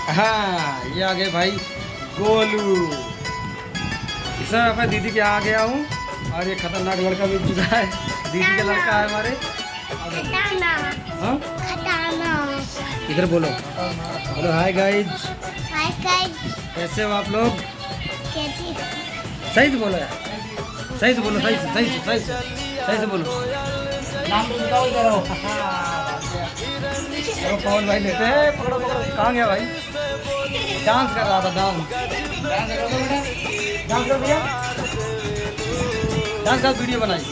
हाँ ये आ गए भाई गोलू। सर अपने दीदी के यहाँ आ गया हूँ और ये खतरनाक लड़का भी जुड़ा है। दीदी का लड़का है हमारे। हाँ इधर बोलो बोलो हाय गाइज। कैसे हो आप लोग? सही से बोलो यार, सही से बोलो, सही से सही से सही से सही से बोलो। नाम तो बताओ इधर आओ। चलो पवन भाई लेते हैं, पकड़ो पकड़ो। कहाँ गया भाई? डांस कर रहा था, डांस डांस करो भैया, डांस का वीडियो बनाई।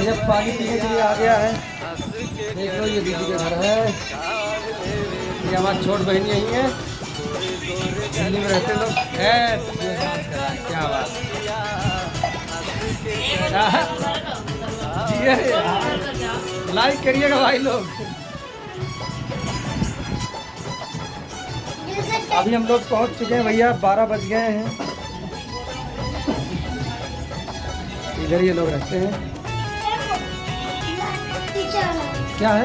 ये पानी पीने के लिए आ गया है। देख लो ये दीदी के घर है, ये हमारी छोट बहन यही है, दिल्ली में रहते लोग है। क्या बात लाइक करिएगा भाई लोग। अभी हम लोग पहुंच चुके हैं भैया, 12 बज गए हैं। इधर ये लोग रहते हैं। क्या है?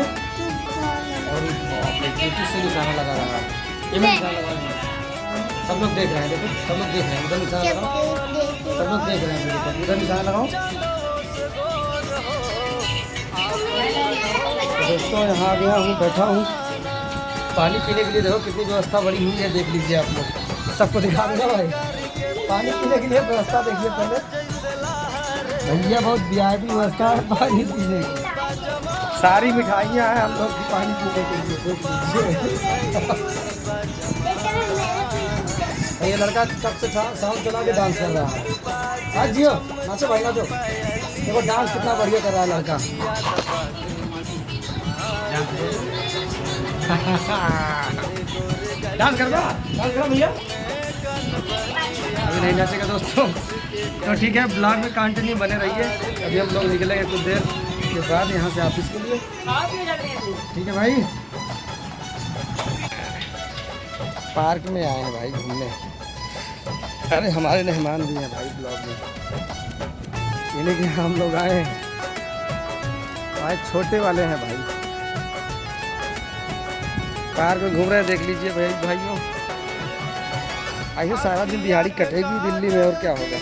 और से निशाना लगा रहा है, ये भी निशाना लगा रहा है। सब लोग देख रहे हैं, देखो सब लोग देख रहे हैं। उधर निशाना लगाओ, सब लोग देख रहे हैं। उधर निशाना लगाओ। तो दोस्तों यहाँ आ गया हूँ, बैठा हूँ पानी पीने के लिए। देखो कितनी व्यवस्था बड़ी हुई है, देख लीजिए आप लोग। सबको दिखा दूँगा भाई, पानी पीने के लिए व्यवस्था देखिए पहले। भैया बहुत वीआईपी व्यवस्था है पानी पीने की। सारी मिठाइयाँ हैं हम लोग की पानी पीने के लिए, देख लीजिए। ये लड़का कब से साउंड चला के डांस कर रहा है। आज जियो नाचो भाई नाचो। देखो डांस कितना बढ़िया कर रहा है लड़का। डांस कर रहा, डांस करो भैया। अभी नहीं नाचेगा दोस्तों, तो ठीक है ब्लॉग में कंटिन्यू बने रहिए। अभी हम लोग निकलेंगे कुछ देर के बाद यहाँ से ऑफिस के लिए। ठीक है भाई, पार्क में आए हैं भाई घूमने। अरे हमारे मेहमान भी हैं भाई ब्लॉग में, इन्हीं के हम लोग आए हैं। भाई छोटे वाले हैं भाई, पार्क में घूम रहे हैं, देख लीजिए भाई भाइयों। आइए सारा दिन दिहाड़ी कटेगी दिल्ली में, और क्या होगा।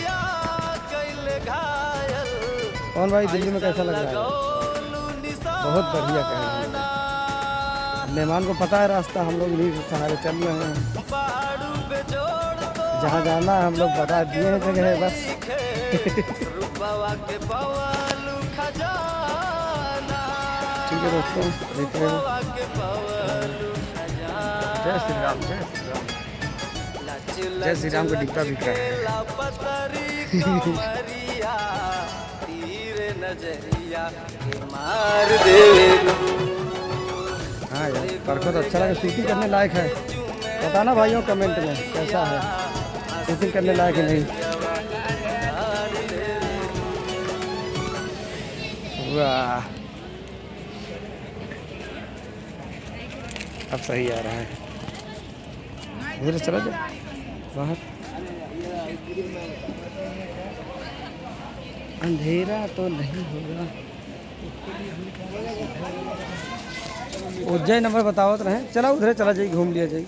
कौन भाई दिल्ली में कैसा लग रहा है? बहुत बढ़िया कह रहे हैं। मेहमान को पता है रास्ता, हम लोग इन्हीं सहारे चल रहे हैं। जहाँ जाना है हम लोग बता दिए हैं जगह है बस। ठीक है दोस्तों, देख रहे हो। जय श्री राम, जय श्री राम, जय श्री राम का डिब्बा बिक रहा है। हाँ यार परखो तो अच्छा लगा, शूटिंग करने लायक है। बताना भाइयों कमेंट में कैसा है, शूटिंग करने लायक है नहीं। वाह अब सही आ रहा है। इधर चला जाए बाहर, अंधेरा तो नहीं होगा। उज्जैन नंबर बताओ तो रहे, चला उधर चला जाइए, घूम लिया जाइए।